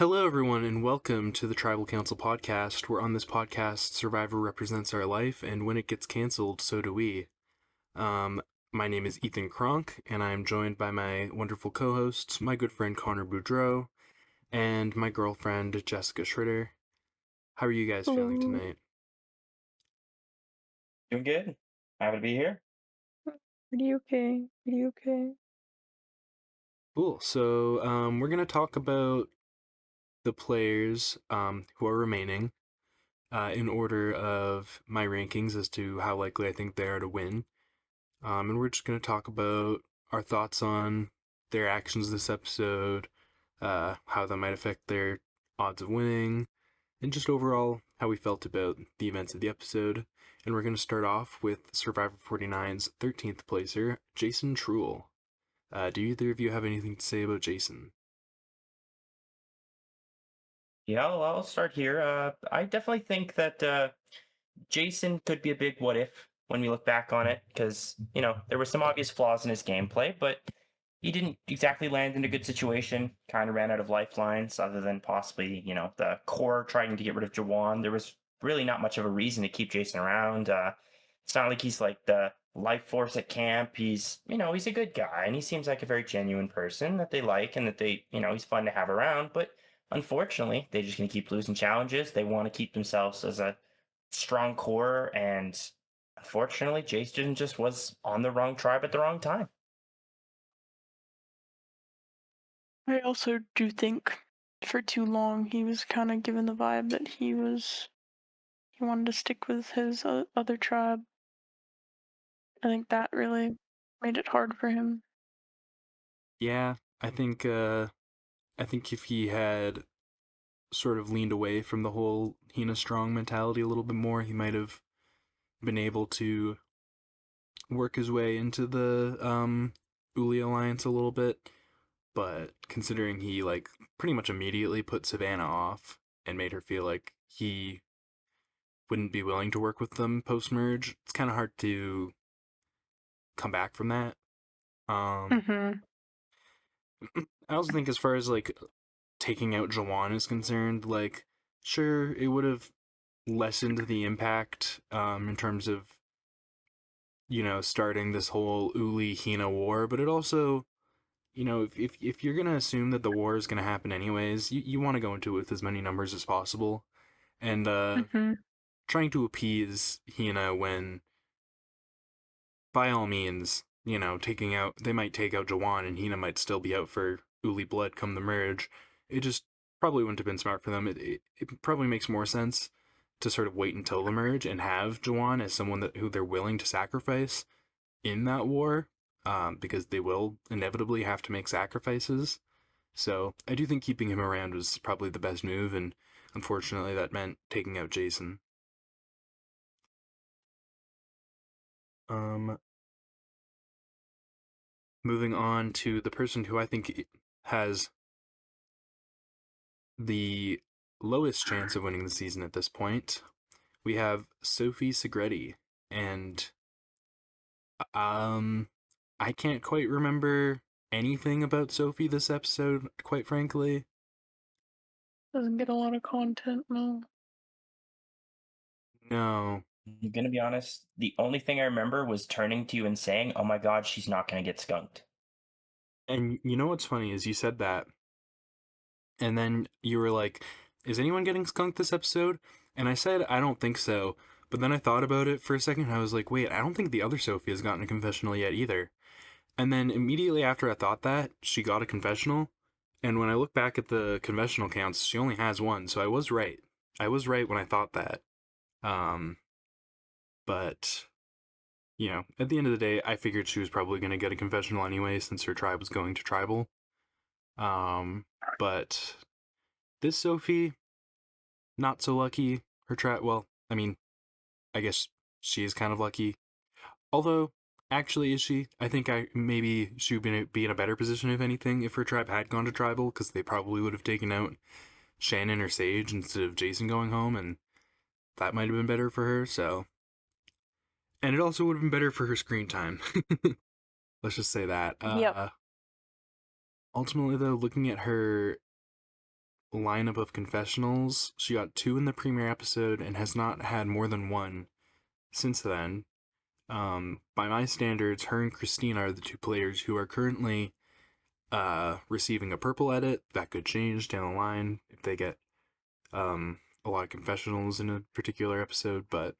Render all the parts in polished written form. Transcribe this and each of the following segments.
Hello, everyone, and welcome to the Tribal Council podcast, where on this podcast, Survivor represents our life, and when it gets canceled, so do we. Um, my name is Ethan Kronk, and I am joined by my wonderful co hosts, my good friend Connor Boudreau, and my girlfriend Jessica Schritter. How are you guys feeling Hello. tonight? Doing good. Happy to be here. Pretty okay. Pretty okay. Cool. So, we're going to talk about the players who are remaining in order of my rankings as to how likely I think they are to win. And we're just going to talk about our thoughts on their actions this episode, how that might affect their odds of winning, and just overall how we felt about the events of the episode. And we're going to start off with Survivor 49's 13th placer, Jason Truel. Do either of you have anything to say about Jason? Yeah, I'll start here. I definitely think that Jason could be a big what if when we look back on it, because there were some obvious flaws in his gameplay, but he didn't exactly land in a good situation. Kind of ran out of lifelines, other than possibly the core trying to get rid of Jawan. There was really not much of a reason to keep Jason around. It's not like he's like the life force at camp. He's a good guy, and he seems like a very genuine person that they like, and that he's fun to have around. But unfortunately, they're just going to keep losing challenges. They want to keep themselves as a strong core, and unfortunately, Jason just was on the wrong tribe at the wrong time. I also do think for too long he was kind of given the vibe that he wanted to stick with his other tribe. I think that really made it hard for him. Yeah, I think if he had sort of leaned away from the whole Hina Strong mentality a little bit more, he might have been able to work his way into the Uli alliance a little bit. But considering he like pretty much immediately put Savannah off and made her feel like he wouldn't be willing to work with them post merge, it's kind of hard to come back from that. Um, Mm-hmm. I also think as far as like taking out Jawan is concerned, like sure it would have lessened the impact in terms of starting this whole Uli Hina war, but it also if you're gonna assume that the war is gonna happen anyways, you want to go into it with as many numbers as possible, and Mm-hmm. trying to appease Hina when, by all means, taking out they might take out Jawan and Hina might still be out for Uli blood come the merge. It just probably wouldn't have been smart for them. It probably makes more sense to sort of wait until the merge and have Jawan as someone who they're willing to sacrifice in that war, because they will inevitably have to make sacrifices. So I do think keeping him around was probably the best move, and unfortunately that meant taking out Jason. Um, Moving on to the person who I think has the lowest chance of winning the season at this point, we have Sophie Segretti, and um, I can't quite remember anything about Sophie this episode, quite frankly. Doesn't get a lot of content, no. No. I'm gonna be honest. The only thing I remember was turning to you and saying, "Oh my God, she's not gonna get skunked." And you know what's funny is you said that, and then you were like, is anyone getting skunked this episode? And I said, I don't think so. But then I thought about it for a second. And I was like, wait, I don't think the other Sophie has gotten a confessional yet either. And then immediately after I thought that, she got a confessional. And when I look back at the confessional counts, she only has one. So I was right. I was right when I thought that. Um, but, at the end of the day, I figured she was probably going to get a confessional anyway since her tribe was going to tribal. But this Sophie, not so lucky. Her tribe, well, I mean, I guess she is kind of lucky. Although, actually, is she? I think maybe she would be in a better position, if anything, if her tribe had gone to tribal, because they probably would have taken out Shannon or Sage instead of Jason going home, and that might have been better for her, so. And it also would have been better for her screen time. Let's just say that. Yep. Ultimately, though, looking at her lineup of confessionals. She got 2 in the premiere episode and has not had more than 1 since then. By my standards, her and Christina are the 2 players who are currently receiving a purple edit. That could change down the line if they get a lot of confessionals in a particular episode, but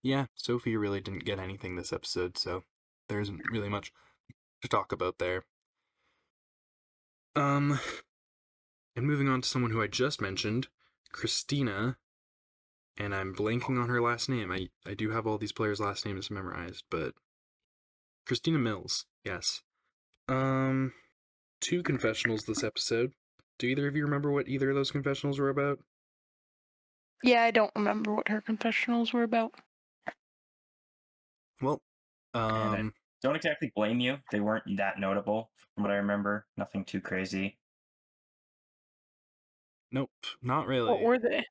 yeah, Sophie really didn't get anything this episode, so there isn't really much to talk about there. Um, and moving on to someone who I just mentioned, Christina, and I'm blanking on her last name. I do have all these players' last names memorized, but Christina Mills, yes. Um, 2 confessionals this episode. Do either of you remember what either of those confessionals were about? Yeah, I don't remember what her confessionals were about. Well, And I don't exactly blame you. They weren't that notable from what I remember. Nothing too crazy. nope, not What really. were they?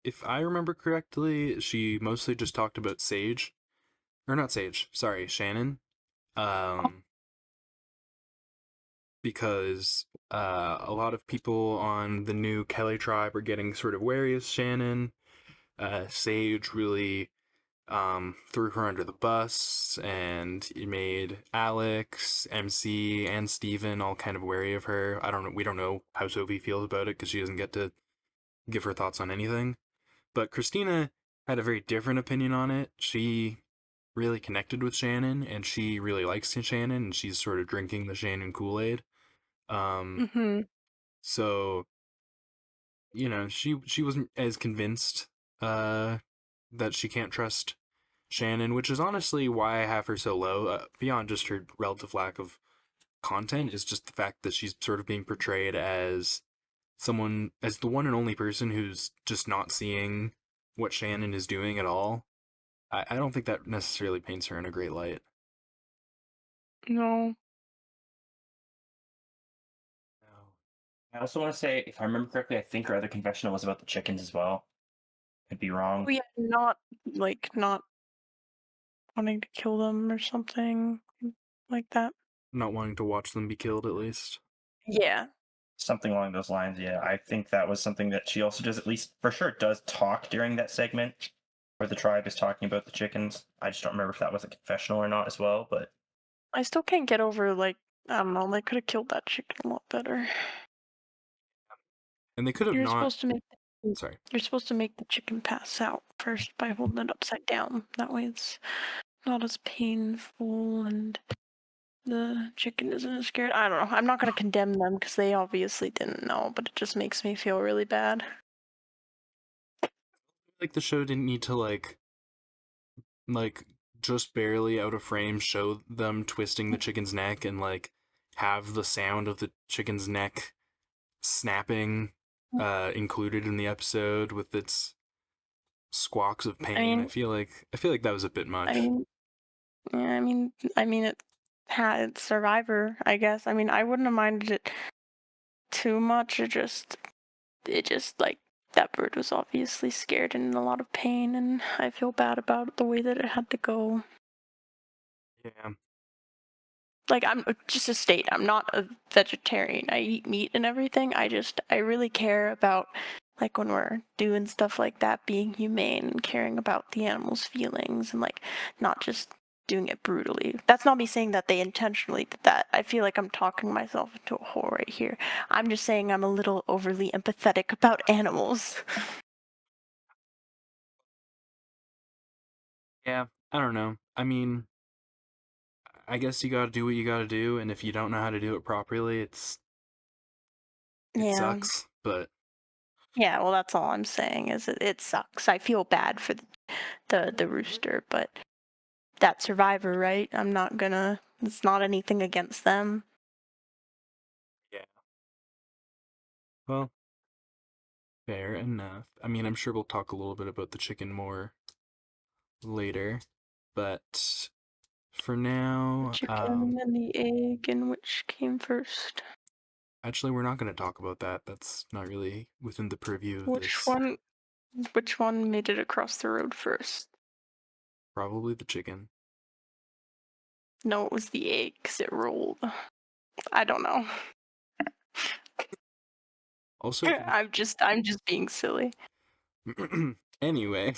If I remember correctly, she mostly just talked about Sage. Or not Sage, sorry, Shannon. Um, because a lot of people on the new Kelly tribe are getting sort of wary of Shannon. Sage really threw her under the bus, and it made Alex, MC, and Steven all kind of wary of her. I don't know. We don't know how Sophie feels about it because she doesn't get to give her thoughts on anything. But Christina had a very different opinion on it. She really connected with Shannon, and she really likes Shannon, and she's sort of drinking the Shannon Kool-Aid. Um, Mm-hmm. so she wasn't as convinced uh that she can't trust Shannon, which is honestly why I have her so low. Beyond just her relative lack of content, is just the fact that she's sort of being portrayed as as the one and only person who's just not seeing what Shannon is doing at all. I don't think that necessarily paints her in a great light. No. I also want to say, if I remember correctly, I think our other confessional was about the chickens as well. Could be wrong. We not wanting to kill them or something like that. Not wanting to watch them be killed, at least. Yeah. Something along those lines, yeah. I think that was something that she also does, at least for sure, does talk during that segment where the tribe is talking about the chickens. I just don't remember if that was a confessional or not as well, but I still can't get over, like, I don't know, they could have killed that chicken a lot better. And they could have You're not. supposed to make the, Sorry. you're supposed to make the chicken pass out first by holding it upside down. That way it's not as painful and the chicken isn't as scared. I don't know. I'm not going to condemn them because they obviously didn't know, but it just makes me feel really bad. Like the show didn't need to like just barely out of frame show them twisting the chicken's neck and like have the sound of the chicken's neck snapping included in the episode with its squawks of I pain. mean, I feel like that was a bit I much. mean, yeah, I mean, it had Survivor, I guess. I mean, I wouldn't have minded it too much. It just like that bird was obviously scared and in a lot of pain, and I feel bad about the way that it had to go. Yeah. Like, I'm just a state. I'm not a vegetarian. I eat meat and everything. I really care about, like, when we're doing stuff like that, being humane and caring about the animal's feelings and, like, not just doing it brutally. That's not me saying that they intentionally did that. I feel like I'm talking myself into a hole right here. I'm just saying I'm a little overly empathetic about animals. Yeah. I don't know. I mean, I guess you got to do what you got to do, and if you don't know how to do it properly, it Yeah. sucks, but Yeah, well, that's all I'm saying is it sucks. I feel bad for the rooster, but that survivor, right? It's not anything against them. yeah. Well, fair enough. I mean, I'm sure we'll talk a little bit about the chicken more later, but for The now, chicken and the egg, and which came first? actually, we're not going to talk about that. That's not really within the purview of Which this. one? Which one made it across the road first? Probably the chicken. No, it was the egg, 'cause it rolled. I don't know. Also, if I'm just being silly. you anyway,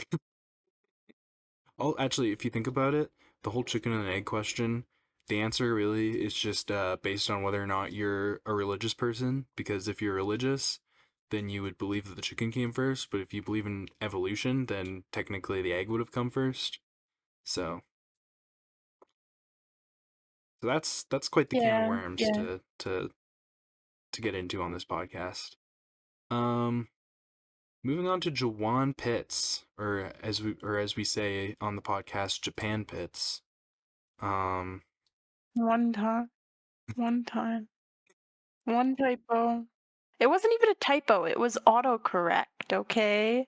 actually, if you think about it, the whole chicken and egg question, the answer really is just based on whether or not you're a religious person. Because if you're religious, then you would believe that the chicken came first. But if you believe in evolution, then technically the egg would have come first. So, so that's quite the can of Yeah, worms yeah. to get into on this podcast. Um, Moving on to Jawan Pitts, or as we say on the podcast, Japan Pitts. Um, One time, one time, one typo. It wasn't even a typo. It was autocorrect. Okay,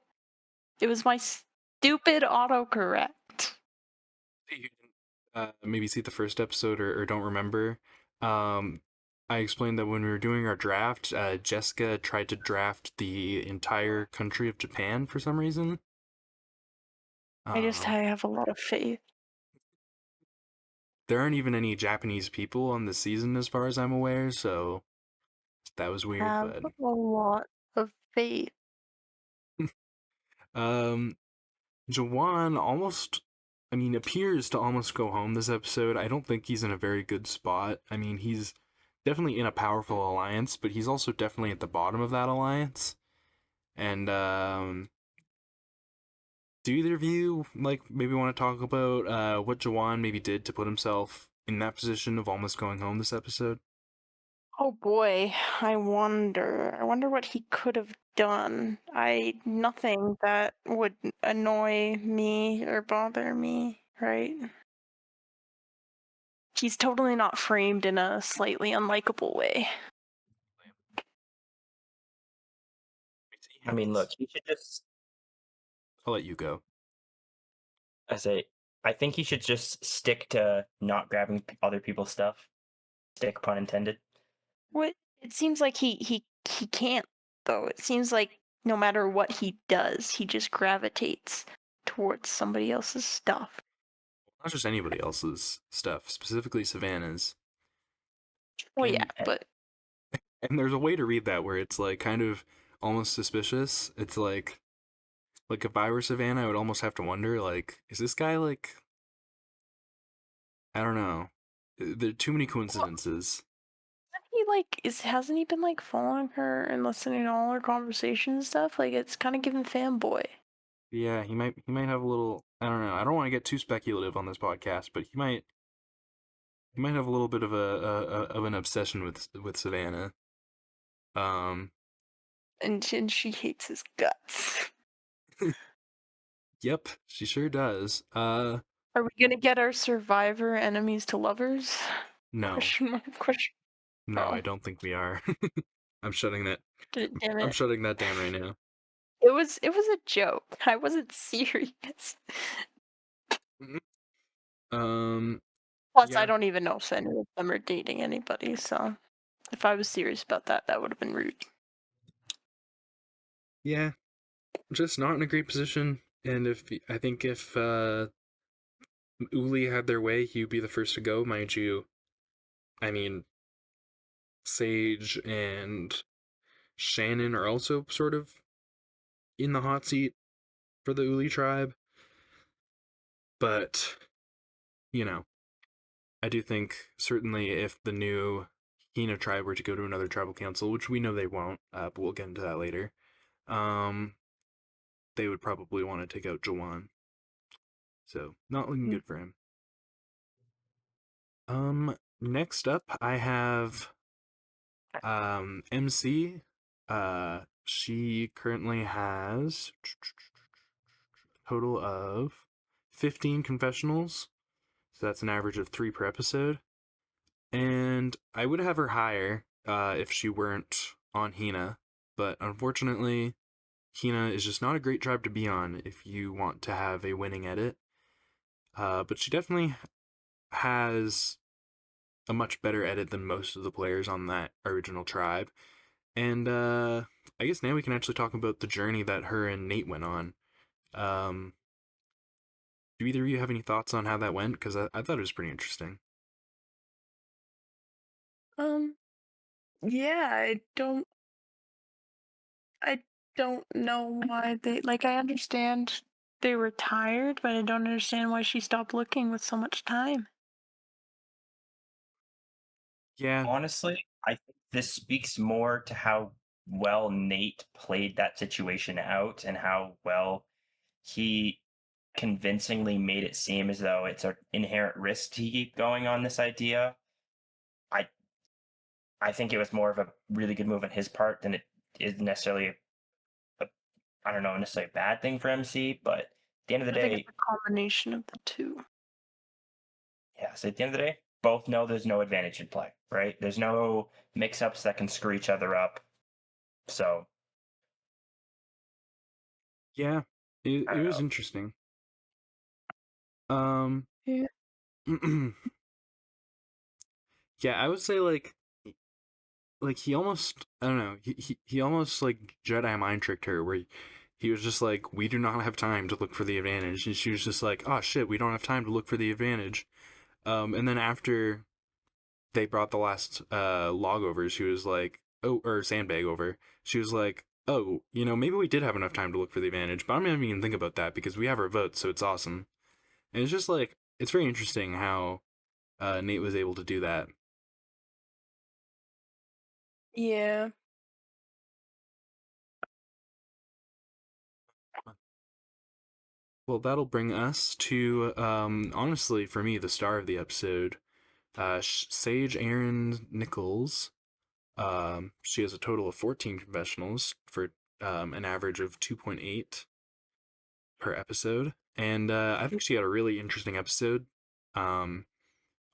it was my stupid autocorrect. you didn't maybe see the first episode or don't remember. Um, I explained that when we were doing our draft, Jessica tried to draft the entire country of Japan for some reason. I Um, have a lot of faith. there aren't even any Japanese people on the season, as far as I'm aware, so that was weird. Have But a lot of faith. um, Jawan almost, I mean, appears to almost go home this episode. I don't think he's in a very good spot. I mean, he's definitely in a powerful alliance, but he's also definitely at the bottom of that alliance. And do either of you like maybe want to talk about what Jawan maybe did to put himself in that position of almost going home this episode? Oh boy, I wonder. I wonder what he could have done. Nothing that would annoy me or bother me, right? He's totally not framed in a slightly unlikable way. I mean, look, he should just. I'll let you go. I say, I think he should just stick to not grabbing other people's stuff. Stick, pun intended. What it seems like he can't though. It seems like no matter what he does, he just gravitates towards somebody else's stuff. Not just anybody else's stuff, specifically Savannah's. Well, yeah, And but and there's a way to read that where it's like kind of almost suspicious. It's like if I were Savannah, I would almost have to wonder like, is this guy like, I don't know. There are too many well, coincidences. he like is hasn't he been like following her and listening to all her conversations and stuff? Like it's kind of giving fanboy. Yeah, he might have a little. I don't know. I don't want to get too speculative on this podcast, but he might have a little bit of of an obsession with Savannah. Um, And she hates his guts. yep, she sure does. Are we gonna get our survivor enemies to lovers? No, Question mark, question. no, I Oh, don't think we are. I'm shutting that. damn I'm it. shutting that down right now. It was a joke. I wasn't serious. Mhm. Um, Plus, I yeah, don't even know if any of them are dating anybody, so if I was serious about that, that would have been rude. yeah, just not in a great position. And I think if Uli had their way, he'd be the first to go, mind you. I mean, Sage and Shannon are also sort of in the hot seat for the Uli tribe, but you know, I do think certainly if the new Hina tribe were to go to another tribal council, which we know they won't, but we'll get into that later, um, they would probably want to take out Jawan. So not looking Mm. good for him. Next up I have MC. She currently has a total of 15 confessionals. So that's an average of 3 per episode. And I would have her higher if she weren't on Hina, but unfortunately, Hina is just not a great tribe to be on if you want to have a winning edit. But she definitely has a much better edit than most of the players on that original tribe. And I guess now we can actually talk about the journey that her and Nate went on. Um, do either of you have any thoughts on how that went? Because I thought it was pretty interesting. Um, yeah, I don't. I don't know why they like. I understand they were tired, but I don't understand why she stopped looking with so much time. Yeah, Honestly, I think this speaks more to how well Nate played that situation out and how well he convincingly made it seem as though it's an inherent risk to keep going on this idea. I I think it was more of a really good move on his part than it is necessarily a I don't know necessarily a bad thing for MC. But at the end of the I think it's day, a combination of the two. yeah. So at the end of the day, both know there's no advantage in play, right? There's no mix-ups that can screw each other up. So yeah, it I it don't was know. interesting. Um, Yeah. yeah, I would say like he almost I don't know he almost like Jedi mind tricked her where he was just like we do not have time to look for the advantage and she was just like oh shit we don't have time to look for the advantage and then after they brought the last log over she was like oh or sandbag over she was like oh you know maybe we did have enough time to look for the advantage but I'm not even gonna think about that because we have our votes so it's awesome and it's just like it's very interesting how Nate was able to do that. Yeah. Well, that'll bring us to, honestly, for me, the star of the episode, Sage Aaron Nichols. She has a total of 14 confessionals for an average of 2.8 per episode. And I think she had a really interesting episode. Um,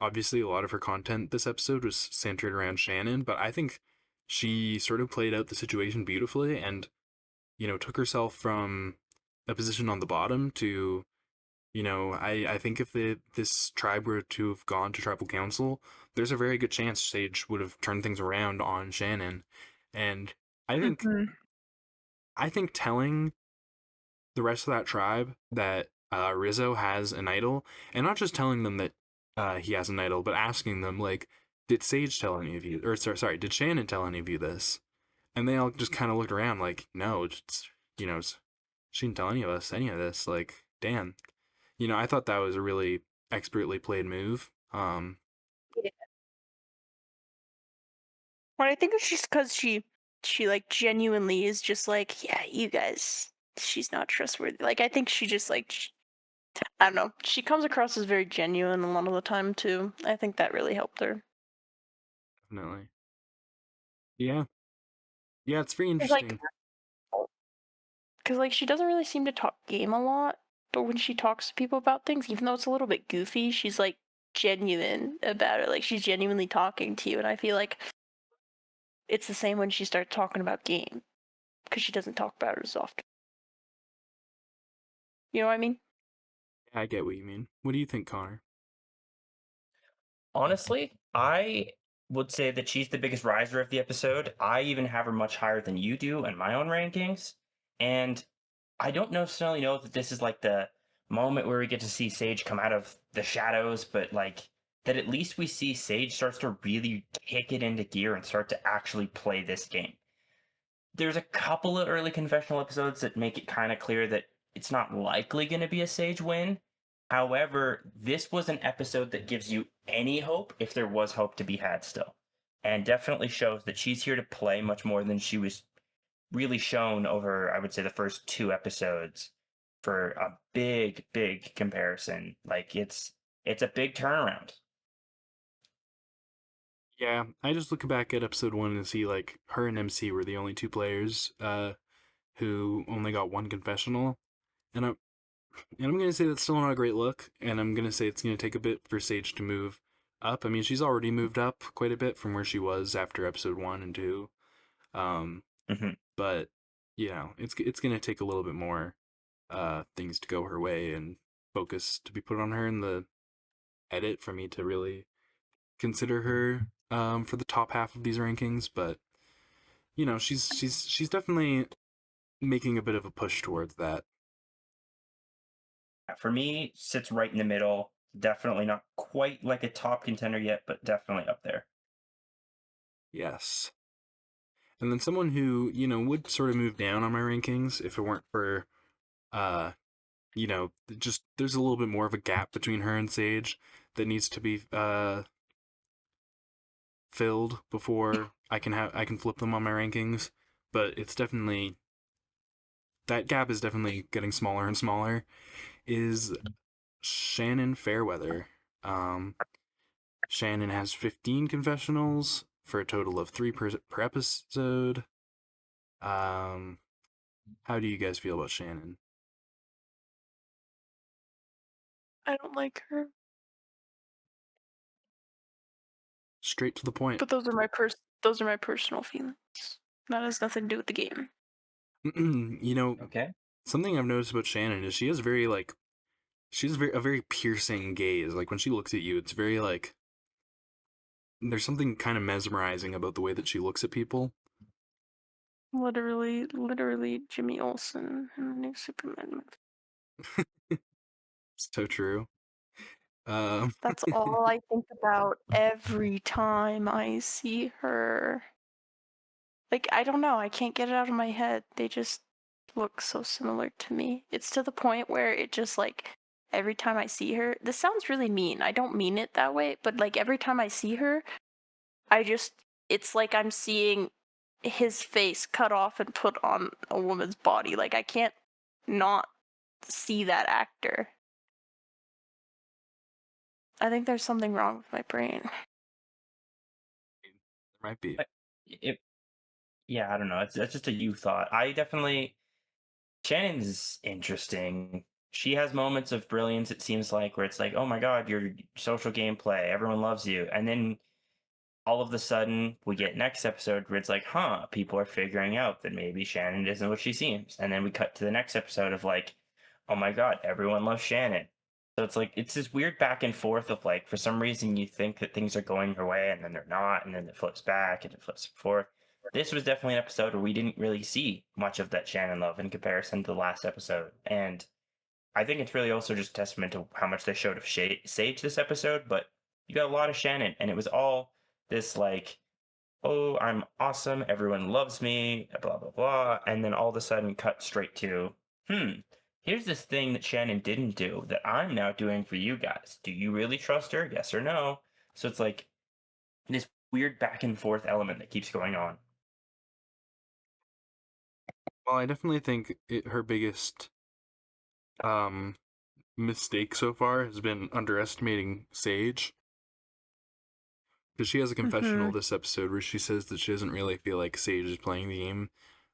Obviously, a lot of her content this episode was centered around Shannon, but I think she sort of played out the situation beautifully and, you know, took herself from a position on the bottom to you know, I think if this tribe were to have gone to tribal council, there's a very good chance Sage would have turned things around on Shannon. And I think Hmm. I think telling the rest of that tribe that Rizzo has an idol, and not just telling them that he has an idol, but asking them like, did Sage tell any of you, or sorry, did Shannon tell any of you this? And they all just kind of looked around like, no, it's, you know, she didn't tell any of us any of this. Like, damn, you know, I thought that was a really expertly played move. Yeah. Well, I think it's just because she like genuinely is just like, yeah, you guys, she's not trustworthy. Like I think she just like I don't know. She comes across as very genuine a lot of the time too. I think that really helped her. Definitely. Yeah. Yeah, it's very It's like interesting. because like she doesn't really seem to talk game a lot, but when she talks to people about things, even though it's a little bit goofy, she's like genuine about it. Like she's genuinely talking to you, and I feel like it's the same when she starts talking about game because she doesn't talk about it as often. You know what I mean? I get what you mean. What do you think, Connor? Honestly, I would say that she's the biggest riser of the episode. I even have her much higher than you do in my own rankings. And I don't necessarily know that this is like the moment where we get to see Sage come out of the shadows, but like that at least we see Sage starts to really kick it into gear and start to actually play this game. There's a couple of early confessional episodes that make it kind of clear that it's not likely going to be a Sage win. However, this was an episode that gives you any hope if there was hope to be had still. And definitely shows that she's here to play much more than she was really shown over, I would say, the first two episodes for a big, big comparison. Like it's a big turnaround. Yeah, I just look back at episode one and see like her and MC were the only two players who only got one confessional. And I'm gonna say that's still not a great look, and I'm gonna say it's gonna take a bit for Sage to move up. I mean, she's already moved up quite a bit from where she was after episode one and two. Um, Hmm. but you know, it's gonna take a little bit more things to go her way and focus to be put on her in the edit for me to really consider her for the top half of these rankings. But you know, she's definitely making a bit of a push towards that. For me, sits right in the middle. Definitely not quite like a top contender yet, but definitely up there. Yes. And then someone who, would sort of move down on my rankings if it weren't for, uh, just there's a little bit more of a gap between her and Sage that needs to be filled before I can flip them on my rankings. But it's definitely that gap is definitely getting smaller and smaller. Is Shannon Fairweather? Um, Shannon has 15 confessionals for a total of three per episode. Um, how do you guys feel about Shannon? I don't like her, Straight to the point. but those are my personal feelings. That has nothing to do with the game. you know, Okay. something I've noticed about Shannon is she has very like a very piercing gaze. Like when she looks at you, it's very like there's something kind of mesmerizing about the way that she looks at people. Literally Jimmy Olsen in the new Superman movie. So true. Um, That's all I think about every time I see her. Like, I don't know, I can't get it out of my head. They just look so similar to me. It's to the point where it just like every time I see her, this sounds really mean. I don't mean it that way, but like every time I see her, I just it's like I'm seeing his face cut off and put on a woman's body. Like I can't not see that actor. I think there's something wrong with my brain. there might be. But it, yeah, I don't know. It's just a you thought. I definitely Shannon's interesting. She has moments of brilliance. It seems like where it's like, oh my god, your social gameplay, everyone loves you, and then all of the sudden we get next episode where it's like, huh, people are figuring out that maybe Shannon isn't what she seems. And then we cut to the next episode of like, oh my god, everyone loves Shannon. So it's like it's this weird back and forth of like for some reason you think that things are going your way and then they're not, and then it flips back and it flips forth. This was definitely an episode where we didn't really see much of that Shannon love in comparison to the last episode. And I think it's really also just testament to how much they showed of Sage this episode, but you got a lot of Shannon, and it was all this like, oh, I'm awesome, everyone loves me, blah blah blah, and then all of a sudden cut straight to, here's this thing that Shannon didn't do that I'm now doing for you guys. Do you really trust her? Yes or no? So it's like this weird back and forth element that keeps going on. Well, I definitely think her biggest um mistake so far has been underestimating Sage. Because she has a confessional Mm-hmm. this episode where she says that she doesn't really feel like Sage is playing the game.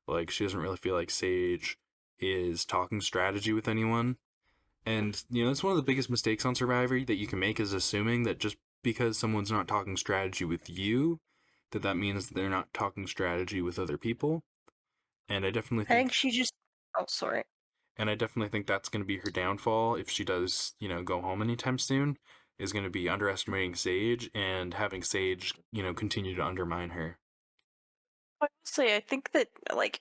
Like, she doesn't really feel like Sage is talking strategy with anyone. And, it's one of the biggest mistakes on Survivor that you can make is assuming that just because someone's not talking strategy with you, that means that they're not talking strategy with other people. And I definitely I think think she just. Oh, sorry. and I definitely think that's going to be her downfall if she does, go home anytime soon, is going to be underestimating Sage and having Sage, continue to undermine her. I will say, I think that like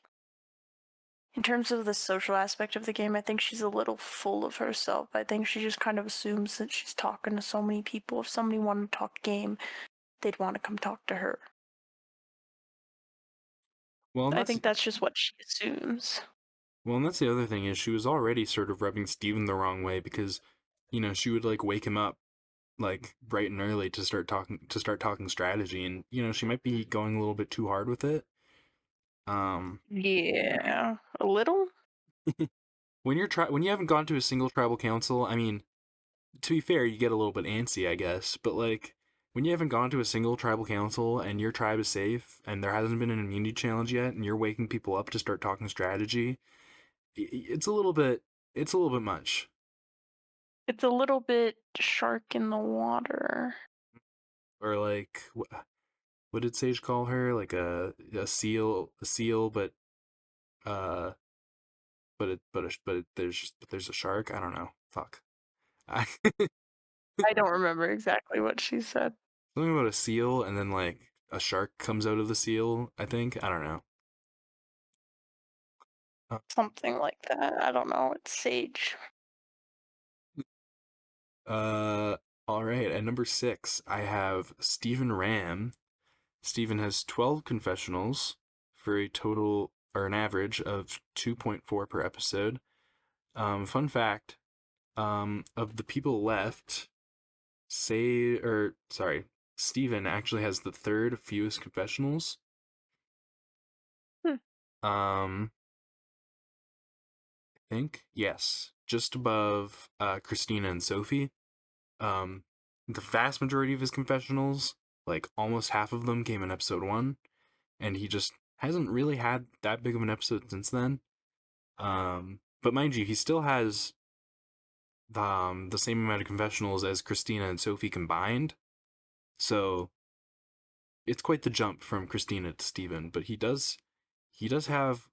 in terms of the social aspect of the game, I think she's a little full of herself. I think she just kind of assumes that she's talking to so many people. If somebody wanted to talk game, they'd want to come talk to her. Well, and I that's think that's just what she assumes. well, and that's the other thing is she was already sort of rubbing Steven the wrong way because, she would like wake him up like bright and early to start talking strategy, and she might be going a little bit too hard with it. Um, Yeah, a little. when you haven't gone to a single tribal council, I mean, to be fair, you get a little bit antsy, I guess, but like when you haven't gone to a single tribal council and your tribe is safe and there hasn't been an immunity challenge yet and you're waking people up to start talking strategy, it's a little bit much. It's a little bit shark in the water. Or like what did Sage call her? Like a seal, uh, but there's a shark. I don't know. Fuck. I, I don't remember exactly what she said. something about a seal, and then like a shark comes out of the seal. I think I don't know. Uh, Something like that. I don't know. It's Sage. uh, all right. At number 6, I have Stephen Ram. Stephen has 12 confessionals for a total or an average of 2.4 per episode. Fun fact, of the people left, Steven actually has the third fewest confessionals. Hmm. Um, I think, yes, just above Christina and Sophie. Um, the vast majority of his confessionals, like almost half of them, came in episode one, and he just hasn't really had that big of an episode since then. But mind you, he still has the same amount of confessionals as Christina and Sophie combined. So it's quite the jump from Christina to Steven, but he does have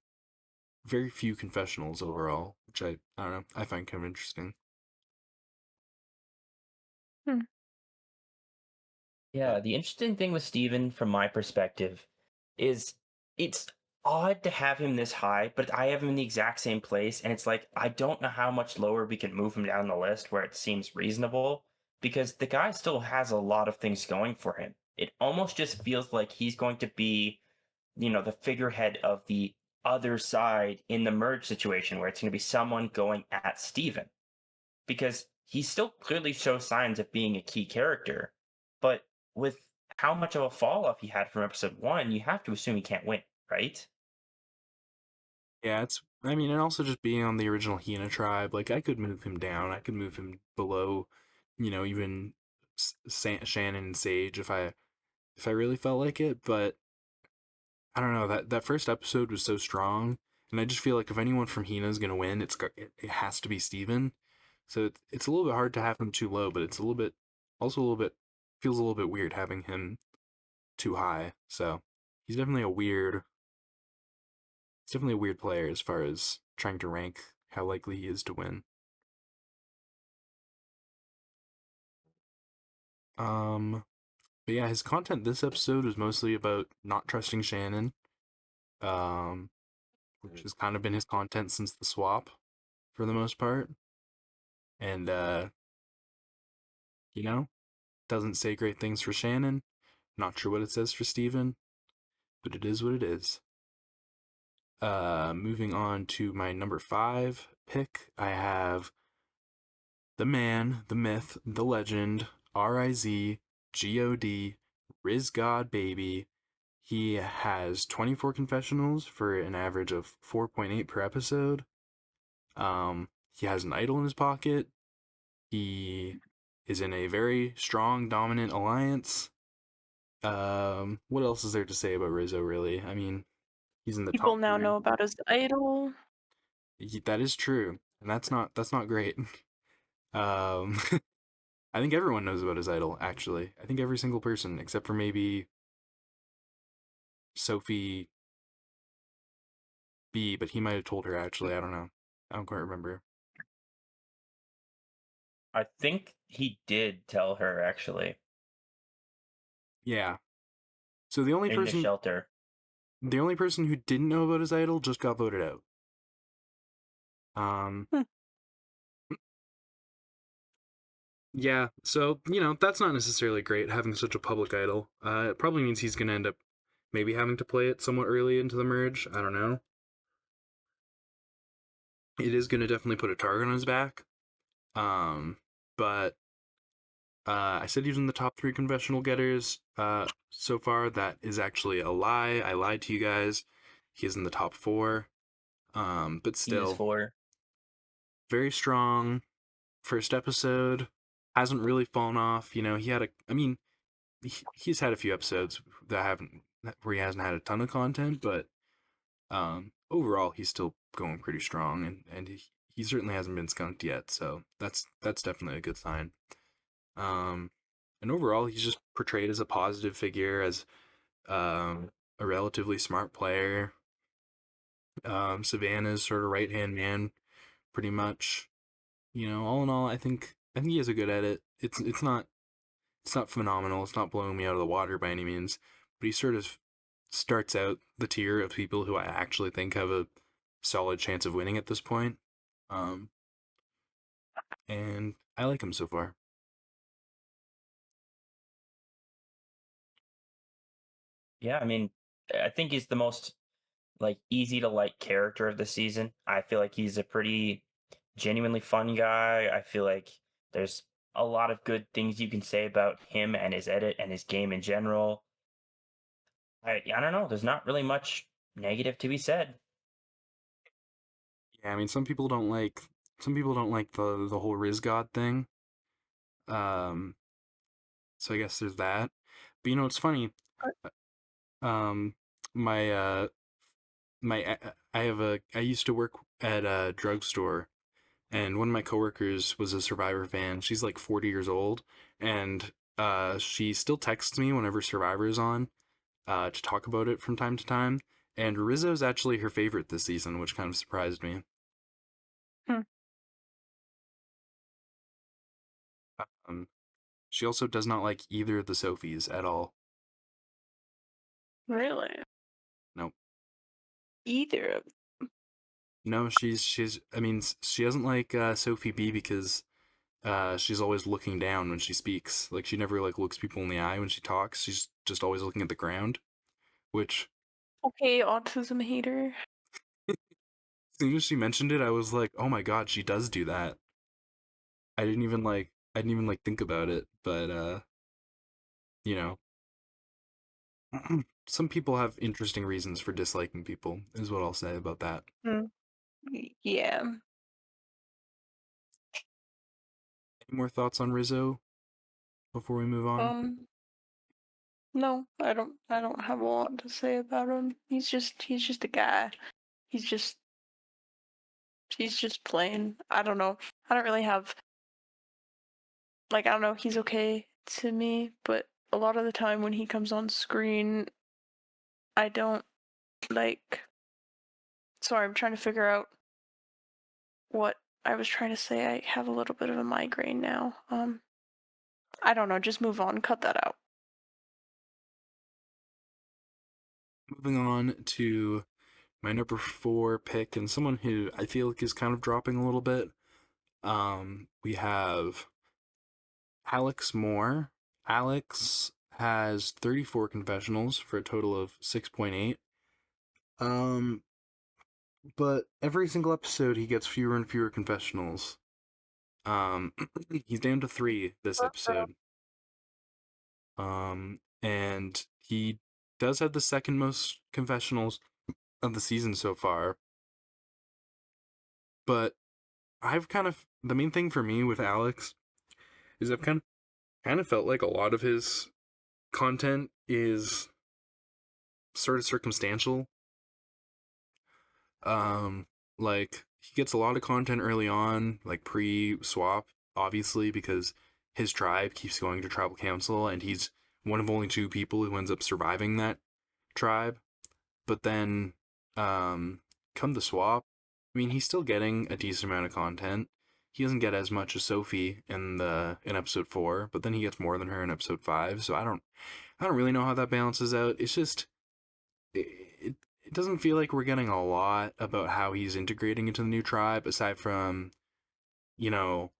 very few confessionals overall, which I don't know, I find kind of interesting. Hmm. Yeah, the interesting thing with Steven, from my perspective, is it's odd to have him this high, but I have him in the exact same place, and it's like I don't know how much lower we can move him down the list where it seems reasonable, because the guy still has a lot of things going for him. It almost just feels like he's going to be, the figurehead of the other side in the merge situation, where it's going to be someone going at Steven, because he still clearly shows signs of being a key character, but with how much of a fall off he had from episode one, you have to assume he can't win, right? Yeah, I mean, and also just being on the original Hina tribe, like I could move him down, I could move him below, even Shannon and Sage if I really felt like it, but I don't know, that first episode was so strong, and I just feel like if anyone from Hina is gonna win, it has to be Steven. So it's a little bit hard to have him too low, but it's a little bit also a little bit feels a little bit weird having him too high. So he's definitely a weird he's definitely a weird player as far as trying to rank how likely he is to win. Um, but yeah, his content this episode was mostly about not trusting Shannon, um, which has kind of been his content since the swap for the most part. And you know, doesn't say great things for Shannon. Not sure what it says for Steven, but it is what it is. Moving on to my number 5 pick, I have the man, the myth, the legend, RIZ, God, Riz God Baby. He has 24 confessionals for an average of 4.8 per episode. He has an idol in his pocket. He is in a very strong, dominant alliance. What else is there to say about Rizzo, really? I mean, he's in the People top now three. know about his idol. That is true, and that's not great. Um, I think everyone knows about his idol. Actually, I think every single person except for maybe Sophie B, but he might have told her. Actually, I don't know. I don't quite remember. I think he did tell her, actually, Yeah. So the only in the person, shelter. the only person who didn't know about his idol just got voted out. Um, Hmm. yeah. So that's not necessarily great having such a public idol. It probably means he's gonna end up maybe having to play it somewhat early into the merge. I don't know. It is gonna definitely put a target on his back. But I said he was in the top 3 confessional getters so far. That is actually a lie. I lied to you guys. He is in the top 4. But He is still, for. very strong. First episode hasn't really fallen off. He had I mean, he's had a few episodes that haven't where he hasn't had a ton of content, but overall he's still going pretty strong, and he certainly hasn't been skunked yet. So that's definitely a good sign. Um, and overall, he's just portrayed as a positive figure, as a relatively smart player. Savannah's sort of right hand man, pretty much. All in all, I think he is a good at it. It's not phenomenal. It's not blowing me out of the water by any means, but he sort of starts out the tier of people who I actually think have a solid chance of winning at this point. Um, and I like him so far. Yeah, I mean, I think he's the most like easy to like character of the season. I feel like he's a pretty genuinely fun guy. I feel like there's a lot of good things you can say about him and his edit and his game in general. I don't know. There's not really much negative to be said. Yeah, I mean, some people don't like the whole Riz God thing. Um, so I guess there's that. But you know, it's funny. Um, my I used to work at a drugstore, and one of my coworkers was a Survivor fan. She's like 40 years old, and she still texts me whenever Survivor is on, to talk about it from time to time. And Rizzo's actually her favorite this season, which kind of surprised me. Hmm. Um, she also does not like either of the Sophies at all. Really? No, Either of no, she's. I mean, she doesn't like Sophie B because she's always looking down when she speaks. Like she never like looks people in the eye when she talks. She's just always looking at the ground. Which, okay, autism hater. as soon as she mentioned it, I was like, oh my god, she does do that. I didn't even like think about it. But you know, some people have interesting reasons for disliking people. Is what I'll say about that. Hmm. Yeah. Any more thoughts on Rizzo before we move on? Um. No, I don't have a lot to say about him. He's just a guy. He's just he's just plain. I don't know. I don't really have like I don't know. He's okay to me, but a lot of the time when he comes on screen, I don't like. Sorry, I'm trying to figure out what I was trying to say. I have a little bit of a migraine now. I don't know. Just move on. Cut that out. Moving on to my number four pick and someone who I feel like is kind of dropping a little bit. We have Alex Moore. Alex has 34 confessionals for a total of 6.8. Um, but every single episode he gets fewer and fewer confessionals. Um, he's down to three this episode. And he does have the second most confessionals of the season so far. But I've kind of the main thing for me with Alex is I've kind of felt like a lot of his content is sort of circumstantial. Um, like he gets a lot of content early on, like pre-swap, obviously, because his tribe keeps going to tribal council, and he's one of only two people who ends up surviving that tribe. But then, come the swap, I mean, he's still getting a decent amount of content. He doesn't get as much as Sophie in episode 4, but then he gets more than her in episode 5. So I don't really know how that balances out. It's just it doesn't feel like we're getting a lot about how he's integrating into the new tribe, aside from, you know,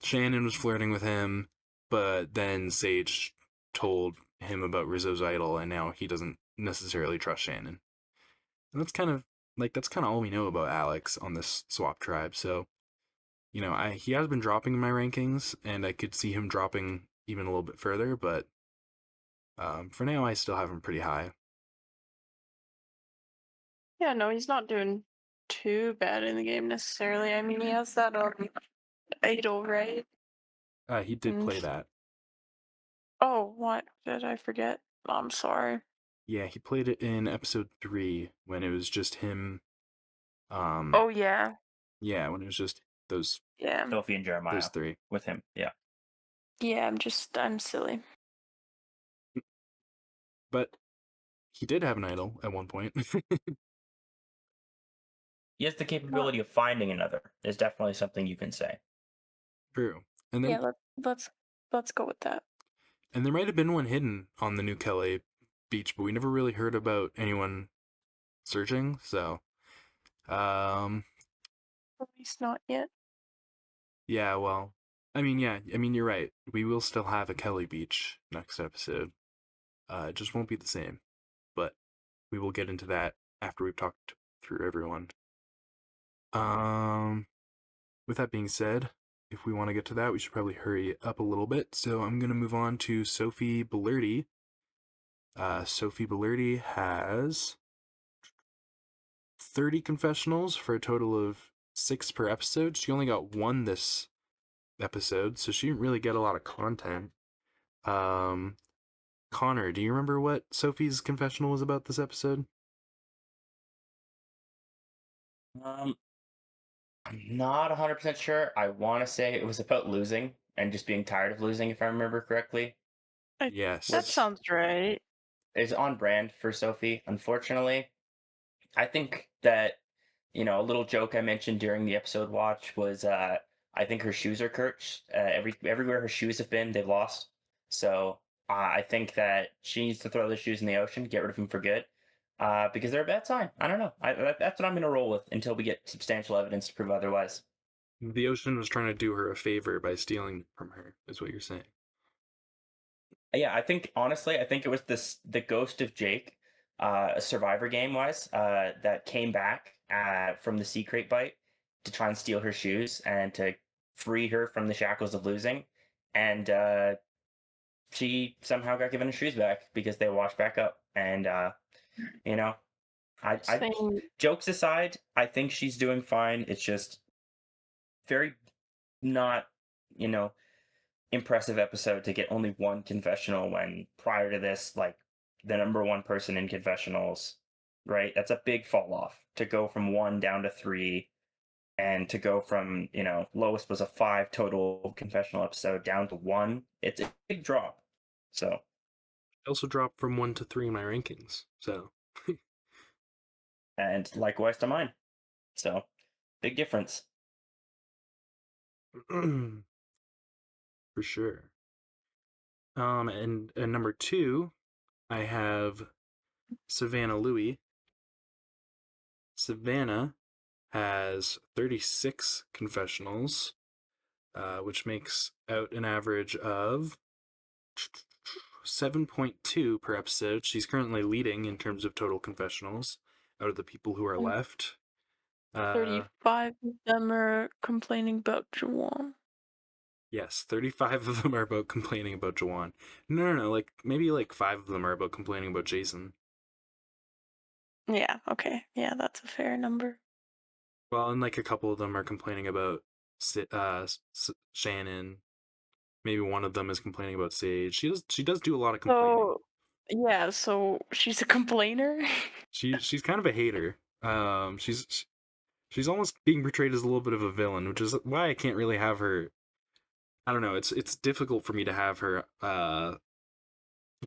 Shannon was flirting with him, but then Sage told him about Rizzo's idol, and now he doesn't necessarily trust Shannon. And that's kind of all we know about Alex on this swap tribe. So, you know, I he has been dropping in my rankings, and I could see him dropping even a little bit further, but for now, I still have him pretty high. Yeah, no, he's not doing too bad in the game necessarily. I mean, he has that idol, right? He did And play that. oh, what did I forget? I'm sorry. Yeah, he played it in episode 3 when it was just him. Oh yeah, Yeah, when it was just those yeah, Sophie and Jeremiah three. with him. Yeah. yeah. I'm silly. But he did have an idol at one point. He has the Well, capability of finding another. Is definitely something you can say. True. And then yeah, let's go with that. and there might have been one hidden on the New Calais beach, but we never really heard about anyone searching. So, um, At least not yet. yeah. Well, I mean, you're right. We will still have a Kelly Beach next episode. It just won't be the same. But we will get into that after we've talked through everyone. Um, with that being said, if we want to get to that, we should probably hurry up a little bit. So I'm going to move on to Sophie Bellerti. Sophie Bellerti has 30 confessionals for a total of 6 per episode. She only got 1 this episode, so she didn't really get a lot of content. Um, Connor, do you remember what Sophie's confessional was about this episode? Um, I'm not 100% sure. I want to say it was about losing and just being tired of losing, if I remember correctly, I, that Yes. which sounds right. is on brand for Sophie. Unfortunately, I think that, a little joke I mentioned during the episode watch was I think her shoes are cursed. Everywhere her shoes have been, they've lost. So I think that she needs to throw those shoes in the ocean, get rid of them for good, because they're a bad sign. I don't know. That's what I'm going to roll with until we get substantial evidence to prove otherwise. The ocean was trying to do her a favor by stealing from her, is what you're saying. Yeah, I think honestly, I think it was the ghost of Jake, a Survivor game wise, that came back from the sea crate bite to try and steal her shoes and to free her from the shackles of losing, and she somehow got given her shoes back because they washed back up. And you know, I Same. jokes aside, I think she's doing fine. It's just very not, you know, impressive episode to get only one confessional when prior to this, like the number one person in confessionals, right? That's a big fall off to go from one down to three and to go from, lowest was a five total confessional episode down to one. It's a big drop. So, I also dropped from 1 to 3 in my rankings, so. and likewise to mine. So, big difference. For sure. And number 2, I have Savannah Louie. Savannah has 36 confessionals, which makes out an average of 7.2 per episode. She's currently leading in terms of total confessionals out of the people who are And left. Uh, 35 of them are complaining about Juwan. yes, 35 of them are about complaining about Jawan. No, like maybe like 5 of them are about complaining about Jason. Yeah, okay. Yeah, that's a fair number. Well, and like a couple of them are complaining about Shannon. Maybe one of them is complaining about Sage. She does do a lot of complaining. So, yeah, so she's a complainer? She's kind of a hater. She's almost being portrayed as a little bit of a villain, which is why I can't really have her. I don't know. It's difficult for me to have her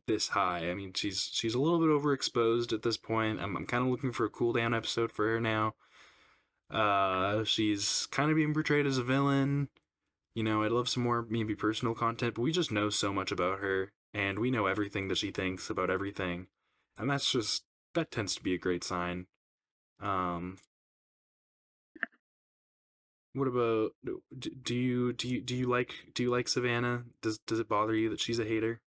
this high. I mean, she's a little bit overexposed at this point. I'm kind of looking for a cool down episode for her now. She's kind of being portrayed as a villain. I'd love some more maybe personal content, but we just know so much about her, and we know everything that she thinks about everything, and that tends to be a great sign. Um, what about do you like Savannah? Does it bother you that she's a hater?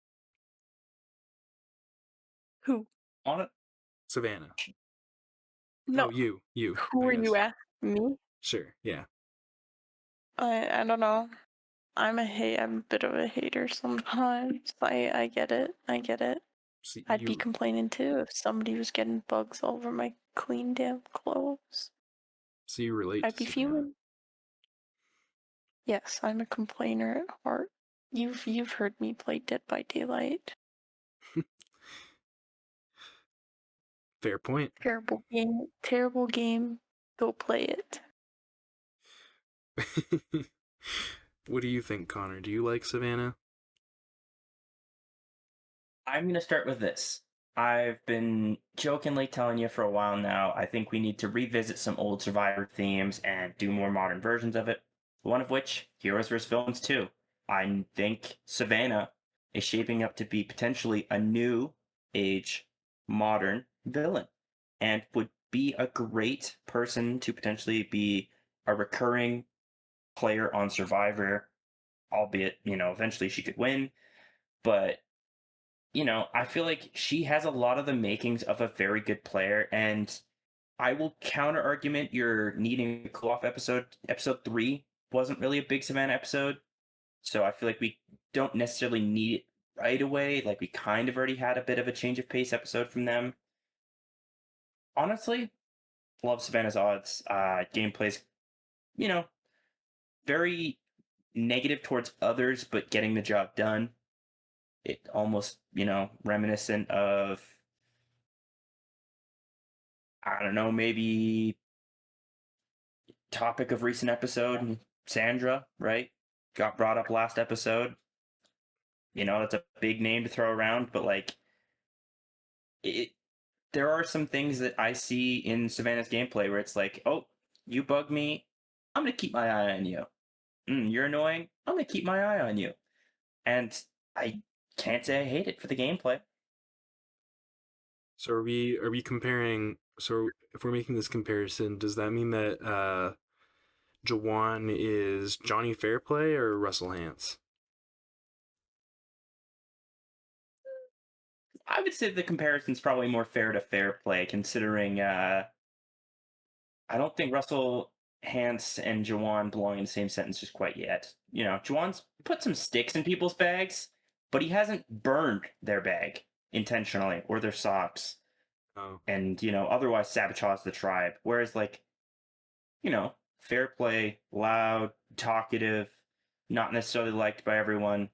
Who? On it, Savannah. No, Oh, you, who I are you guess. asking me? Sure, yeah. I don't know. I'm a bit of a hater sometimes. I get it. I get it. So I'd be you, complaining too if somebody was getting bugs all over my clean damn clothes. so you relate I'd to be Savannah. fuming. Yes, I'm a complainer at heart. You've heard me play Dead by Daylight. Fair point. Terrible game. Terrible game. Go play it. What do you think, Connor? Do you like Savannah? I'm going to start with this. I've been jokingly telling you for a while now, I think we need to revisit some old Survivor themes and do more modern versions of it. One of which, Heroes vs. Villains 2. I think Savannah is shaping up to be potentially a new age modern villain and would be a great person to potentially be a recurring player on Survivor, albeit, eventually she could win. But I feel like she has a lot of the makings of a very good player. And I will counter argument your needing a cool off episode. Episode 3 wasn't really a big Savannah episode, so I feel like we don't necessarily need it right away. Like we kind of already had a bit of a change of pace episode from them. Honestly, love Savannah's odds. Gameplay's, you know, very negative towards others, but getting the job done. It almost, reminiscent of, I don't know, maybe topic of recent episode, Sandra, right? Got brought up last episode. That's a big name to throw around, but like it there are some things that I see in Savannah's gameplay where it's like, oh, you bug me, I'm gonna keep my eye on you. You're annoying, I'm gonna keep my eye on you. And I can't say I hate it for the gameplay. So are we comparing? So if we're making this comparison, does that mean that Jawan is Johnny Fairplay or Russell Hantz? I would say the comparison's probably more fair to fair play, considering I don't think Russell Hantz and Jawan belong in the same sentence just quite yet. Jawan's put some sticks in people's bags, but he hasn't burned their bag intentionally or their socks Oh, and, otherwise sabotage the tribe. Whereas, like, fair play, loud, talkative, not necessarily liked by everyone,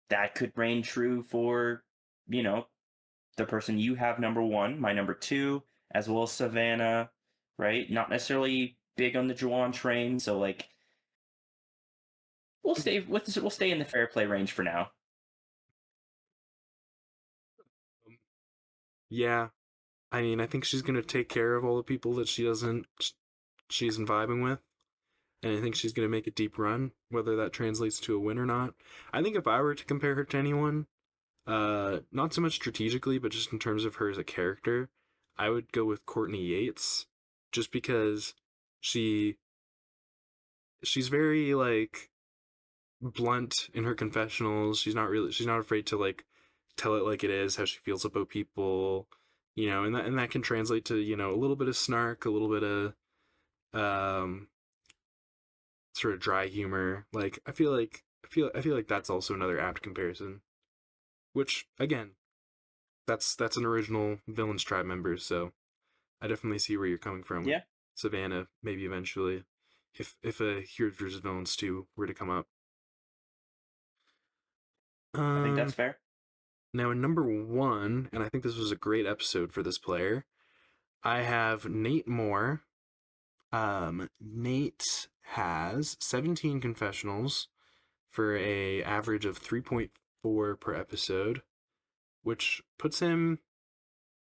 that could reign true for, you know, the person you have number one, my number two, as well as Savannah, right? Not necessarily big on the Juwan train, so like we'll stay in the fair play range for now. yeah. I mean, I think she's gonna take care of all the people that she isn't vibing with, and I think she's gonna make a deep run, whether that translates to a win or not. I think if I were to compare her to anyone, not so much strategically, but just in terms of her as a character, I would go with Courtney Yates, just because she she's very like blunt in her confessionals. She's not afraid to like tell it like it is, how she feels about people, and that can translate to, a little bit of snark, a little bit of um sort of dry humor. Like I feel like that's also another apt comparison. Which again, that's an original Villains Tribe member, so I definitely see where you're coming from with Yeah, Savannah, maybe eventually. If a Heroes vs. Villains 2 were to come up. I think that's Um fair. Now in number one, and I think this was a great episode for this player, I have Nate Moore. Nate has 17 confessionals for a average of 3.4 per episode, which puts him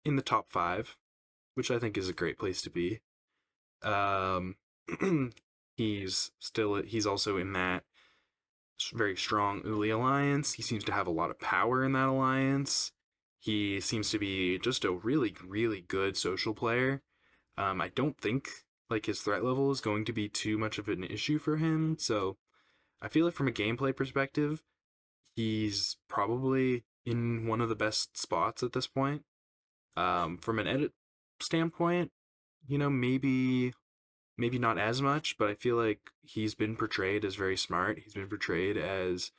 in the top five, which I think is a great place to be. Um, he's also in that very strong Uli alliance. He seems to have a lot of power in that alliance. He seems to be just a really, really good social player. I don't think like his threat level is going to be too much of an issue for him. So I feel like from a gameplay perspective, he's probably in one of the best spots at this point. From an edit standpoint, maybe not as much, but I feel like he's been portrayed as very smart. He's been portrayed as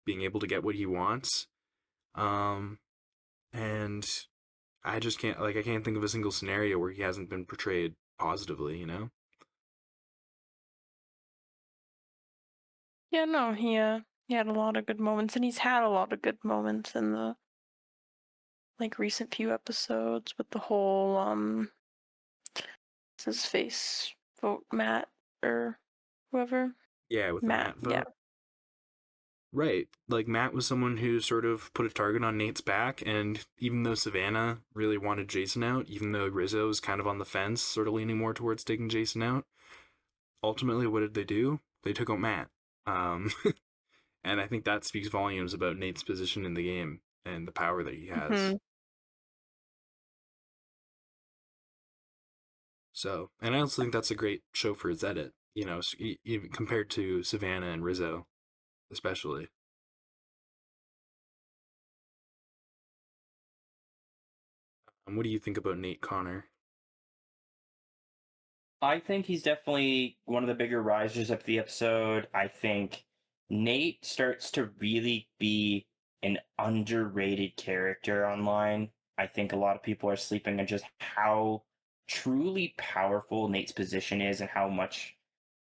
being able to get what he wants. Um, and I can't think of a single scenario where he hasn't been portrayed positively. Yeah, no, he had a lot of good moments, and he's had a lot of good moments in the like recent few episodes with the whole what's his face vote Matt or whoever Yeah, with the Matt, Matt yeah. vote. Right. Like Matt was someone who sort of put a target on Nate's back, and even though Savannah really wanted Jason out, even though Rizzo was kind of on the fence, sort of leaning more towards taking Jason out, ultimately what did they do? They took out Matt. Um, and I think that speaks volumes about Nate's position in the game and the power that he has. Hmm. So, and I also think that's a great show for his edit, even compared to Savannah and Rizzo, especially. What do you think about Nate Connor? I think he's definitely one of the bigger risers of the episode. I think Nate starts to really be an underrated character online. I think a lot of people are sleeping on just how truly powerful Nate's position is and how much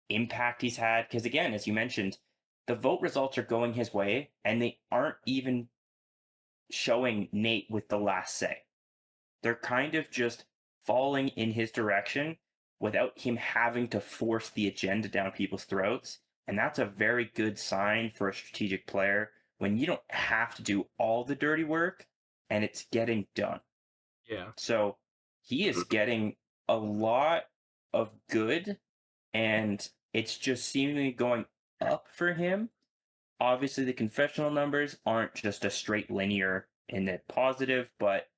impact he's had. Because again, as you mentioned, the vote results are going his way, and they aren't even showing Nate with the last say. They're kind of just falling in his direction without him having to force the agenda down people's throats. And that's a very good sign for a strategic player when you don't have to do all the dirty work and it's getting done. Yeah. So he is getting a lot of good, and it's just seemingly going up for him. Obviously, the confessional numbers aren't just a straight linear in the positive, but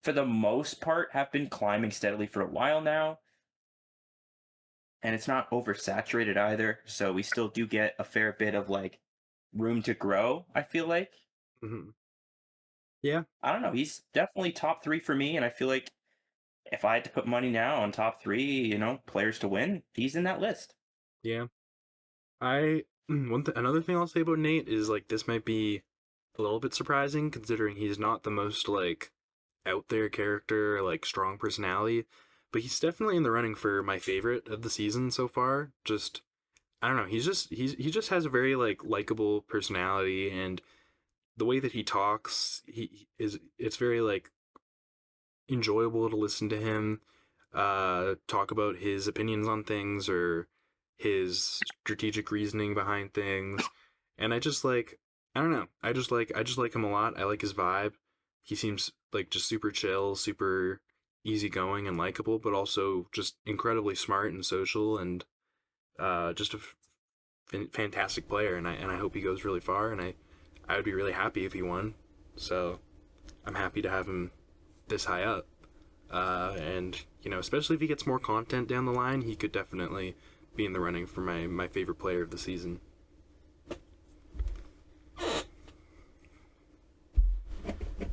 for the most part have been climbing steadily for a while now. And it's not oversaturated either. So we still do get a fair bit of like room to grow, I feel like. Hmm. Yeah. I don't know. He's definitely top three for me. And I feel like if I had to put money now on top three, players to win, he's in that list. Yeah. Another thing I'll say about Nate is like this might be a little bit surprising considering he's not the most like out there character, like strong personality, but he's definitely in the running for my favorite of the season so far. Just I don't know, he just has a very like likable personality, and the way that he talks, it's very like enjoyable to listen to him talk about his opinions on things or his strategic reasoning behind things. And I don't know. I just like him a lot. I like his vibe. He seems like just super chill, super easygoing and likable, but also just incredibly smart and social and just a fantastic player. And I hope he goes really far. And I would be really happy if he won. So I'm happy to have him this high up. And especially if he gets more content down the line, he could definitely be in the running for my favorite player of the season.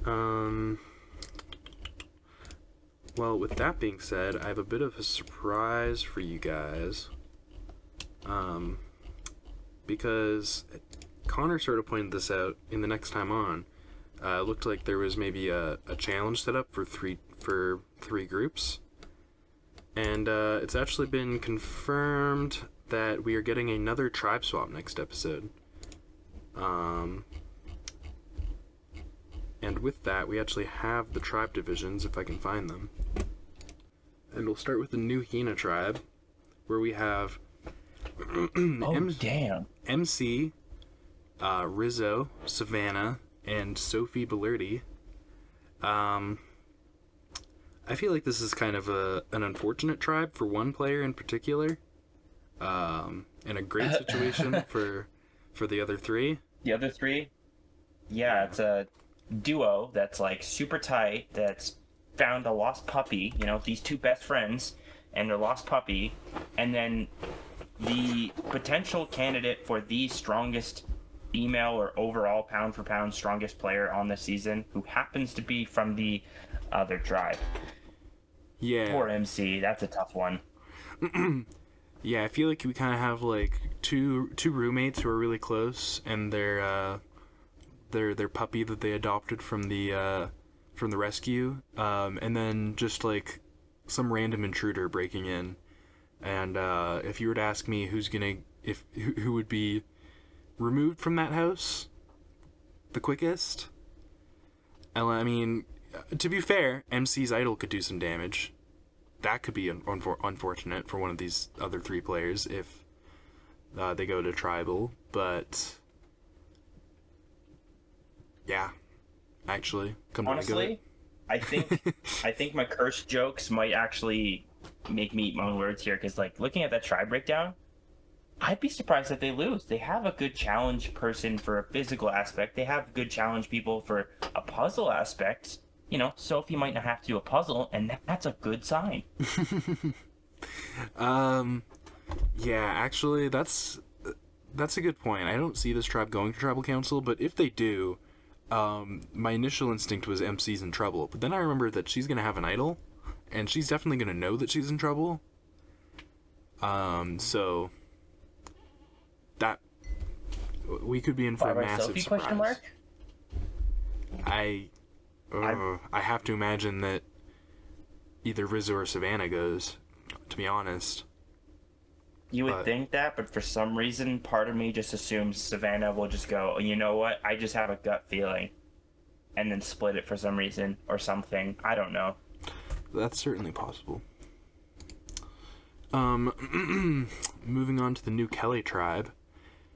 Um, well, with that being said, I have a bit of a surprise for you guys. Um, because Connor sort of pointed this out in the next time on. It looked like there was maybe a challenge set up for three groups, and it's actually been confirmed that we are getting another tribe swap next episode. And with that, we actually have the tribe divisions, if I can find them. And we'll start with the new Hina tribe, where we have Damn. MC, Rizzo, Savannah, and Sophie Bellerti. I feel like this is kind of an unfortunate tribe for one player in particular, and a great situation for the other three. The other three, yeah, it's a duo that's like super tight, that's found a lost puppy, these two best friends and their lost puppy, and then the potential candidate for the strongest female or overall pound for pound strongest player on the season, who happens to be from the other tribe. Yeah. Poor MC, that's a tough one. Yeah, I feel like we kind of have like two roommates who are really close, and their puppy that they adopted from the rescue, and then just like some random intruder breaking in. And if you were to ask me who would be removed from that house the quickest, I mean, to be fair, MC's idol could do some damage. That could be unfortunate for one of these other three players if they go to tribal, but yeah, actually, come Honestly, I think I think my cursed jokes might actually make me eat my own words here, because like looking at that tribe breakdown, I'd be surprised if they lose. They have a good challenge person for a physical aspect. They have good challenge people for a puzzle aspect. Sophie might not have to do a puzzle, and that's a good sign. Yeah, actually, that's a good point. I don't see this tribe going to tribal council, but if they do, my initial instinct was MC's in trouble. But then I remembered that she's gonna have an idol, and she's definitely gonna know that she's in trouble. So that we could be in for a Bye-bye massive Sophie, question surprise. mark? I I I have to imagine that either Rizzo or Savannah goes, to be honest. You would But think that, but for some reason, part of me just assumes Savannah will just go, you know what? I just have a gut feeling, and then split it for some reason or something. I don't know. that's certainly possible. Moving on to the new Kelly tribe,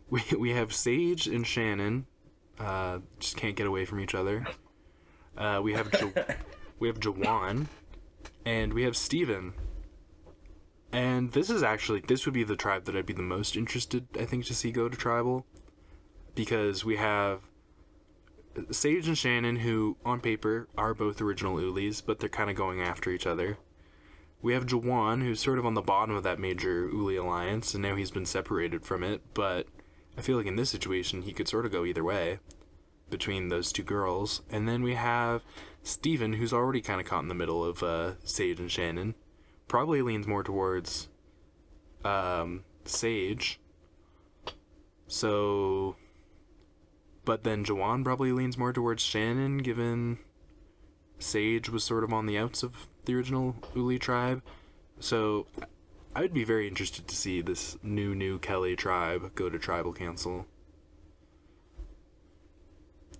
we have Sage and Shannon. Just can't get away from each other. We have we have Jawan, and we have Steven. And this would be the tribe that I'd be the most interested, I think, to see go to tribal, because we have Sage and Shannon, who on paper are both original Ulis, but they're kind of going after each other. We have Jawan, who's sort of on the bottom of that major Uli alliance, and now he's been separated from it, but I feel like in this situation he could sort of go either way between those two girls. And then we have Steven, who's already kind of caught in the middle of Sage and Shannon. Probably leans more towards Sage. So, but then Jawan probably leans more towards Shannon, given Sage was sort of on the outs of the original Uli tribe. So I would be very interested to see this new Kelly tribe go to tribal council.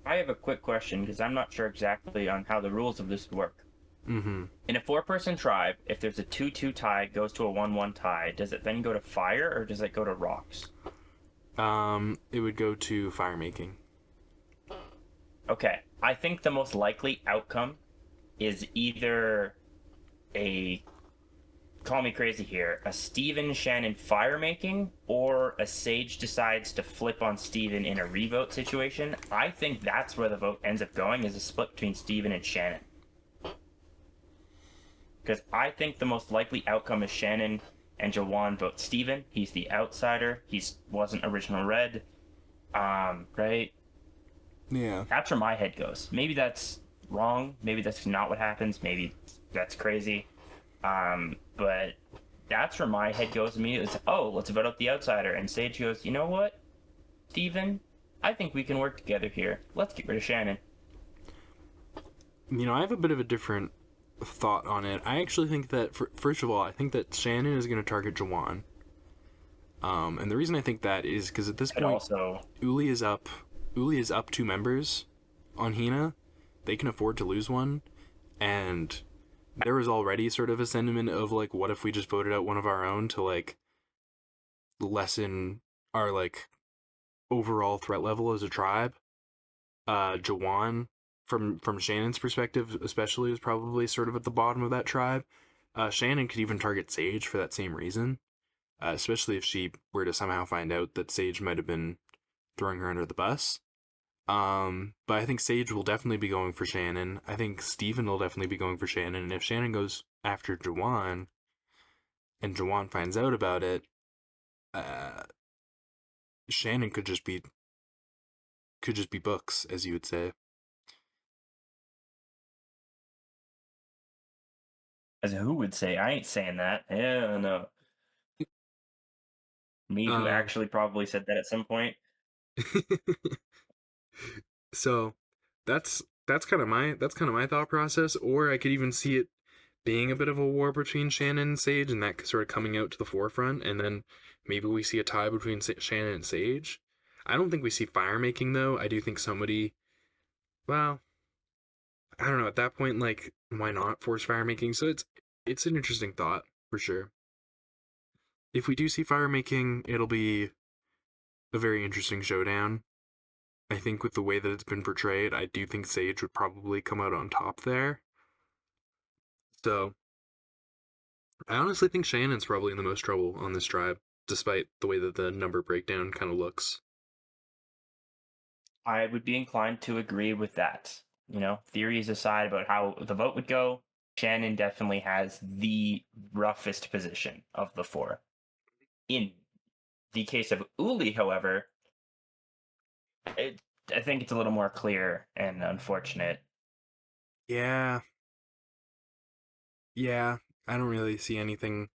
I have a quick question because I'm not sure exactly on how the rules of this work. Mm-hmm. In a four-person tribe, if there's a 2-2 tie, it goes to a 1-1 tie. Does it then go to fire or does it go to rocks? It would go to fire making. Okay, I think the most likely outcome is either a, call me crazy here, a Steven Shannon fire making, or a Sage decides to flip on Steven in a revote situation. I think that's where the vote ends up going, is a split between Steven and Shannon. Because I think the most likely outcome is Shannon and Jawan vote Steven. He's the outsider. He wasn't original red. Right? Yeah. That's where my head goes. Maybe that's wrong. Maybe that's not what happens. Maybe that's crazy. But that's where my head goes immediately. It's, oh, let's vote out the outsider. And Sage goes, you know what, Steven? I think we can work together here. Let's get rid of Shannon. You know, I have a bit of a different thought on it. I actually think that, first of all, I think that Shannon is going to target Jawan. And the reason I think that is because at this Could point, also, Uli is up. Uli is up 2 members on Hina. They can afford to lose one, and there was already sort of a sentiment of like, what if we just voted out one of our own to like lessen our like overall threat level as a tribe. Jawan, from Shannon's perspective, especially, is probably sort of at the bottom of that tribe. Shannon could even target Sage for that same reason, especially if she were to somehow find out that Sage might have been throwing her under the bus. But I think Sage will definitely be going for Shannon. I think Steven will definitely be going for Shannon. And if Shannon goes after Jawan and Jawan finds out about it, uh, Shannon could just be books, as you would say. as who would say, I ain't saying that. Yeah, no. Me, who Uh, actually probably said that at some point. so that's kind of my thought process. Or I could even see it being a bit of a war between Shannon and Sage, and that sort of coming out to the forefront, and then maybe we see a tie between Shannon and Sage. I don't think we see fire making though. I do think somebody. Well, I don't know. At that point, like, why not force fire making? So it's an interesting thought for sure. If we do see fire making, it'll be a very interesting showdown. I think with the way that it's been portrayed, I do think Sage would probably come out on top there. So I honestly think Shannon's probably in the most trouble on this tribe, despite the way that the number breakdown kind of looks. I would be inclined to agree with that. You know, theories aside about how the vote would go, Shannon definitely has the roughest position of the four. In the case of Uli, however, it, I think it's a little more clear and unfortunate. Yeah, yeah. I don't really see anything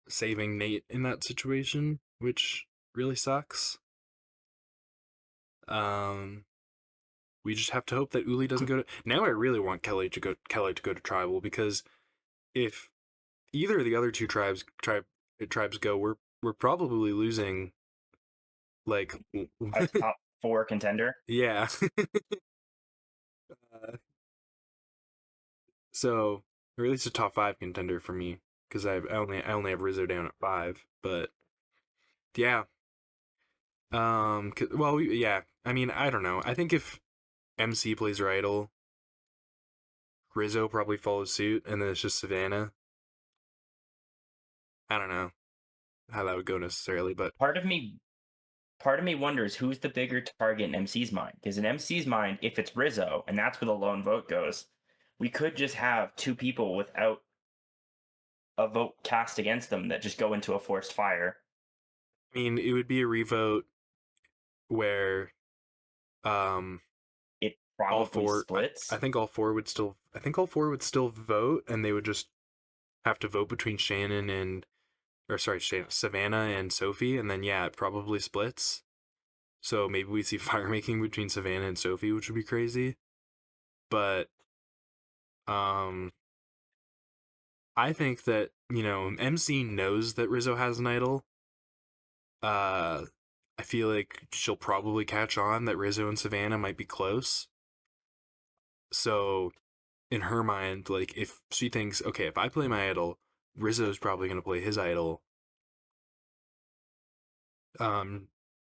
saving Nate in that situation, which really sucks. Um, we just have to hope that Uli doesn't go to. Now I really want Kelly to go to tribal, because if either of the other two tribes go, we're probably losing, like, A top four contender. yeah. uh, so, or at least a top five contender for me, because I only have Rizzo down at 5, but yeah. Well, yeah. I mean, I don't know. I think if MC plays her idol, Rizzo probably follows suit, and then it's just Savannah. I don't know how that would go necessarily, but Part of me part of me wonders who's the bigger target in MC's mind. Because in MC's mind, if it's Rizzo and that's where the lone vote goes, we could just have two people without a vote cast against them that just go into a forced fire. I mean, it would be a revote where um It all probably four. I splits. think all four would still. I think all four would still vote, and they would just have to vote between Shannon and, or sorry, Savannah and Sophie, and then yeah, it probably splits. So maybe we see fire making between Savannah and Sophie, which would be crazy. But um, I think that, MC knows that Rizzo has an idol. Uh, I feel like she'll probably catch on that Rizzo and Savannah might be close. So in her mind, like, if she thinks, okay, if I play my idol, Rizzo's probably going to play his idol, um,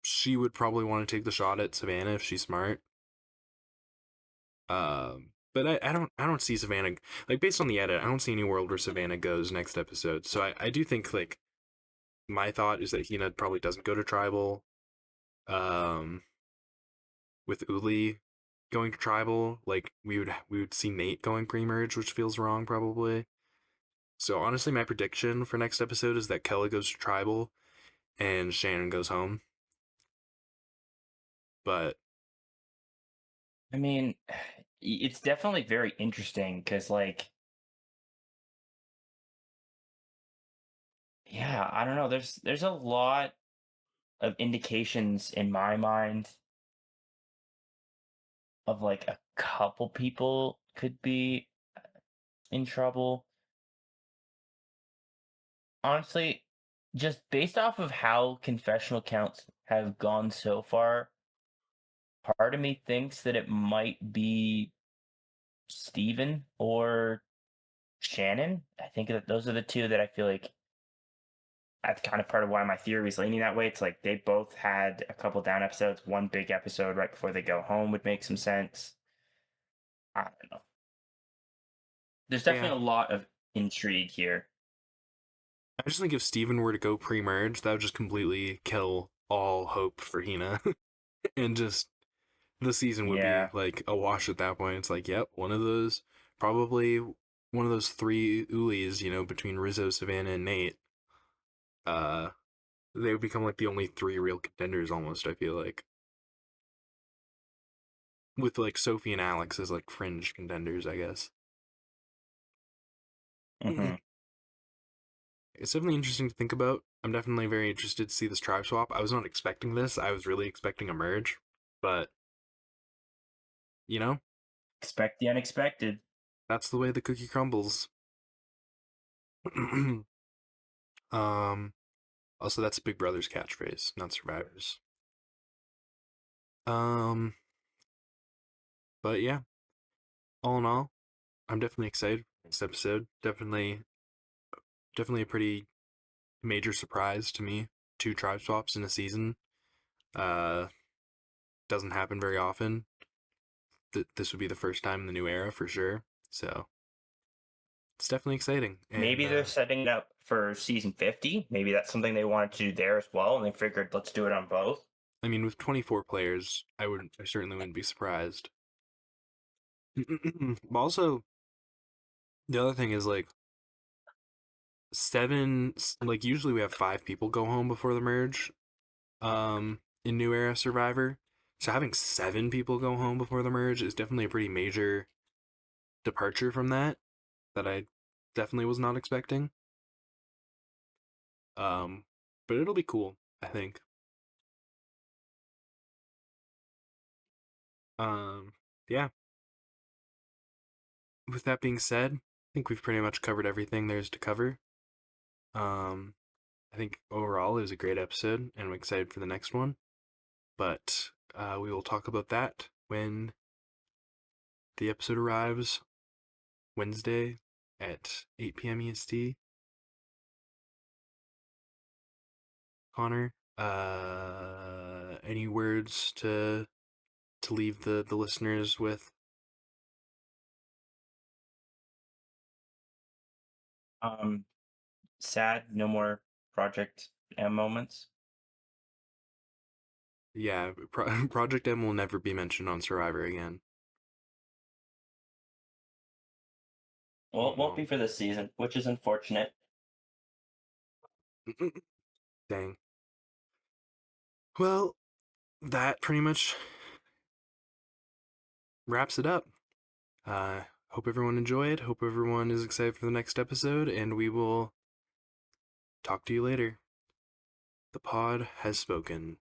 she would probably want to take the shot at Savannah if she's smart. But I don't see Savannah, like, based on the edit. I don't see any world where Savannah goes next episode. So I do think, like, my thought is that Hina probably doesn't go to tribal. Um, with Uli going to tribal, like, we would see Nate going pre-merge, which feels wrong probably. So honestly, my prediction for next episode is that Kella goes to tribal and Shannon goes home. But I mean, it's definitely very interesting because, like, yeah, I don't know. There's a lot of indications in my mind of like a couple people could be in trouble. Honestly, just based off of how confessional counts have gone so far, part of me thinks that it might be Steven or Shannon. I think that those are the two that I feel like that's kind of part of why my theory is leaning that way. It's like they both had a couple down episodes. One big episode right before they go home would make some sense. I don't know. There's yeah, definitely a lot of intrigue here. I just think if Steven were to go pre-merge, that would just completely kill all hope for Hina. And just the season would be Yeah. like a wash at that point. It's like, yep, probably one of those three Ulis, between Rizzo, Savannah, and Nate. Uh, they would become like the only three real contenders almost, I feel like. With like Sophie and Alex as like fringe contenders, I guess. Hmm. It's definitely interesting to think about. I'm definitely very interested to see this tribe swap. I was not expecting this. I was really expecting a merge, but you know, Expect the unexpected. that's the way the cookie crumbles. um, Also, that's Big Brother's catchphrase, not Survivor's. Um, but yeah, all in all, I'm definitely excited for this episode. Definitely a pretty major surprise to me. Two tribe swaps in a season. Uh, doesn't happen very often. This would be the first time in the new era for sure. So it's definitely exciting. And Maybe they're setting it up for season 50. Maybe that's something they wanted to do there as well, and they figured let's do it on both. I mean, with 24 players, I certainly wouldn't be surprised. But also, the other thing is, like, like, usually we have 5 people go home before the merge. In New Era Survivor, so having 7 people go home before the merge is definitely a pretty major departure from that I definitely was not expecting. But it'll be cool, I think. Yeah. With that being said, I think we've pretty much covered everything there's to cover. Um, I think overall it was a great episode, and I'm excited for the next one. But we will talk about that when the episode arrives Wednesday at 8 p.m. EST. Connor, any words to leave the listeners with? Um, Sad, no more Project M moments. Yeah, Project M will never be mentioned on Survivor again. Well, it won't be Won't. for this season, which is unfortunate. Dang. Well, that pretty much wraps it up. Hope everyone enjoyed. Hope everyone is excited for the next episode, and we will talk to you later. The pod has spoken.